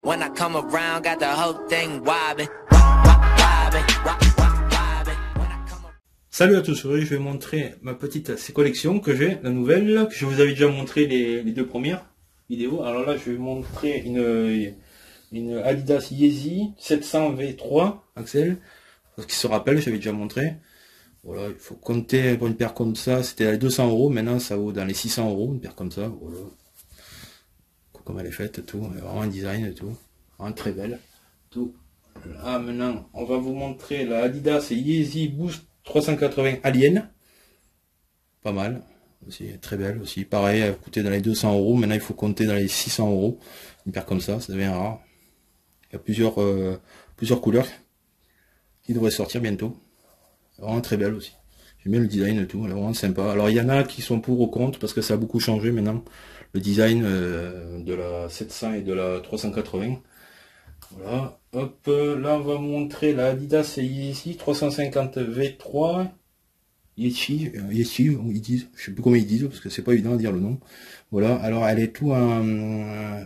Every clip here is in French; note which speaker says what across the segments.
Speaker 1: When I come around, got the whole thing wobbling.
Speaker 2: Salut à tous, aujourd'hui je vais montrer ma petite collection que j'ai, la nouvelle, que je vous avais déjà montré les deux premières vidéos. Alors là je vais montrer une Adidas Yeezy 700 V3 Axel, parce qu'il se rappelle, j'avais déjà montré. Voilà, il faut compter pour une paire comme ça, c'était à 200 €, maintenant ça vaut dans les 600 €, une paire comme ça, voilà. Comme elle est faite, tout, vraiment un design et tout, vraiment très belle, tout. Là maintenant, on va vous montrer la Adidas Yeezy Boost 380 Alien, pas mal, aussi très belle aussi, pareil, elle coûtait dans les 200 €, maintenant il faut compter dans les 600 €, une paire comme ça devient rare. Il y a plusieurs couleurs qui devraient sortir bientôt, vraiment très belle aussi. J'aime bien le design et tout, elle est vraiment sympa. Alors il y en a qui sont pour ou contre, parce que ça a beaucoup changé maintenant, le design de la 700 et de la 380. Voilà, hop, là on va montrer la Adidas Yeezy 350 V3 Yeezy, ils disent, je sais plus comment ils disent parce que c'est pas évident à dire le nom. Voilà, alors elle est tout en,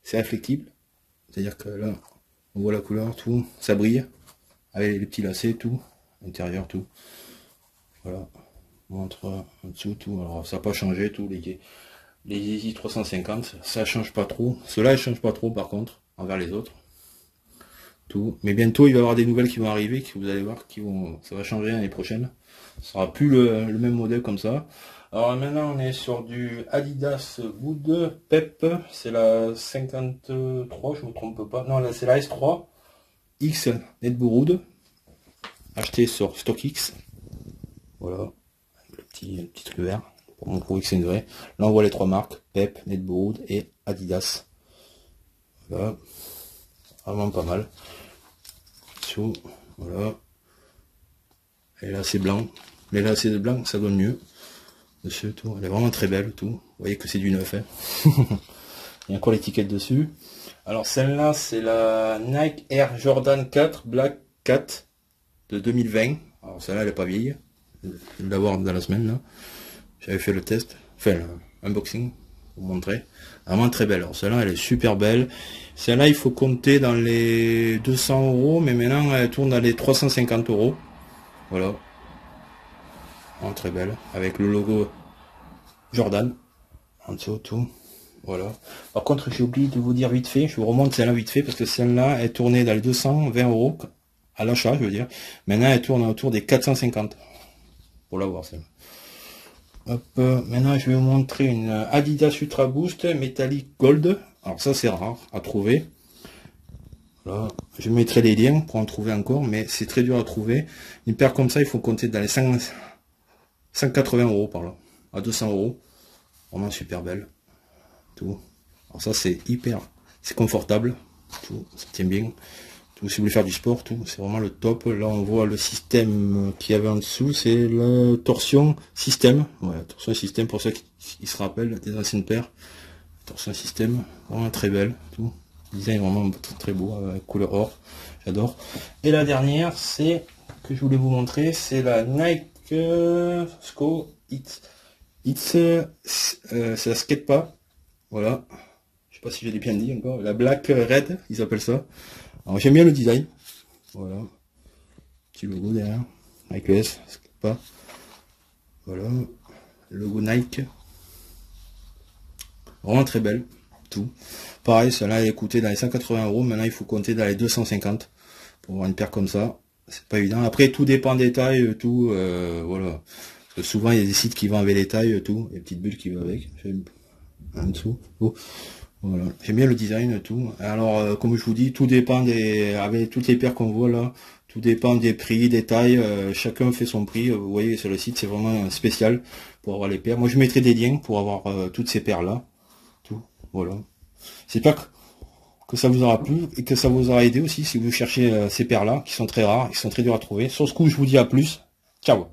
Speaker 2: c'est réflectible, c'est-à-dire que là on voit la couleur, tout, ça brille avec les petits lacets, tout, intérieur, tout. Voilà, on montre en dessous, tout. Alors ça n'a pas changé, tout les Yeezy 350, ça change pas trop. Ceux-là ils changent pas trop par contre envers les autres. Tout. Mais bientôt il va y avoir des nouvelles qui vont arriver, que vous allez voir, ça va changer l'année prochaine. Ce sera plus le même modèle comme ça. Alors maintenant on est sur du Adidas Wood Pep, c'est la 53, je me trompe pas. Non, là c'est la S3 X Netborood, acheté sur StockX. Voilà, avec le petit truc vert pour mon prouver que c'est une vraie. Là on voit les trois marques, Pep, Netborood et Adidas. Voilà, vraiment pas mal. Voilà, et là c'est blanc, mais là c'est blanc, ça donne mieux dessus, tout. Elle est vraiment très belle, tout. Vous voyez que c'est du neuf, hein. Il y a encore l'étiquette dessus. Alors celle-là c'est la Nike Air Jordan 4 Black 4 de 2020. Alors celle-là elle est pas vieille, je vais l'avoir dans la semaine là. J'avais fait le test, enfin l'unboxing pour vous montrer. Vraiment très belle. Alors celle-là elle est super belle. Celle-là il faut compter dans les 200 €, mais maintenant elle tourne dans les 350 €. Voilà. Vraiment très belle. Avec le logo Jordan en dessous, tout. Voilà. Par contre j'ai oublié de vous dire vite fait, je vous remonte celle-là vite fait, parce que celle-là est tournée dans les 220 € à l'achat, je veux dire. Maintenant elle tourne autour des 450 pour l'avoir celle-là. Hop, maintenant je vais vous montrer une Adidas Ultra Boost Metallic Gold. Alors ça c'est rare à trouver. Voilà. Je mettrai les liens pour en trouver encore, mais c'est très dur à trouver. Une paire comme ça, il faut compter dans les 180 € par là, à 200 €. Vraiment super belle. Tout. Alors ça c'est c'est confortable. Tout, ça tient bien. Tout, si vous voulez faire du sport, tout, c'est vraiment le top. Là on voit le système qu'il y avait en dessous, c'est le torsion système. Ouais, torsion système pour ceux qui se rappellent des anciennes paires. Torsion système, vraiment très belle. Tout. Design vraiment très beau, avec couleur or, j'adore. Et la dernière, c'est que je voulais vous montrer, c'est la Nike Sco c'est la skate pas, voilà, je sais pas si j'ai bien dit encore, la Black Red, ils appellent ça. Alors j'aime bien le design, voilà, petit logo derrière, avec le S, skate pas, voilà, le logo Nike, vraiment très belle. Tout. Pareil, celle-là elle est coûtée dans les 180 €, maintenant il faut compter dans les 250 pour avoir une paire comme ça. C'est pas évident. Après tout dépend des tailles, tout, voilà. Parce que souvent il y a des sites qui vendent avec les tailles, tout, les petites bulles qui vont avec. En dessous. Oh. Voilà. J'aime bien le design, tout. Alors comme je vous dis, tout dépend avec toutes les paires qu'on voit là, tout dépend des prix, des tailles, chacun fait son prix. Vous voyez sur le site, c'est vraiment spécial pour avoir les paires. Moi je mettrai des liens pour avoir toutes ces paires là. Tout. Voilà. J'espère que ça vous aura plu et que ça vous aura aidé aussi si vous cherchez ces paires là qui sont très rares, qui sont très durs à trouver. Sur ce coup, je vous dis à plus. Ciao.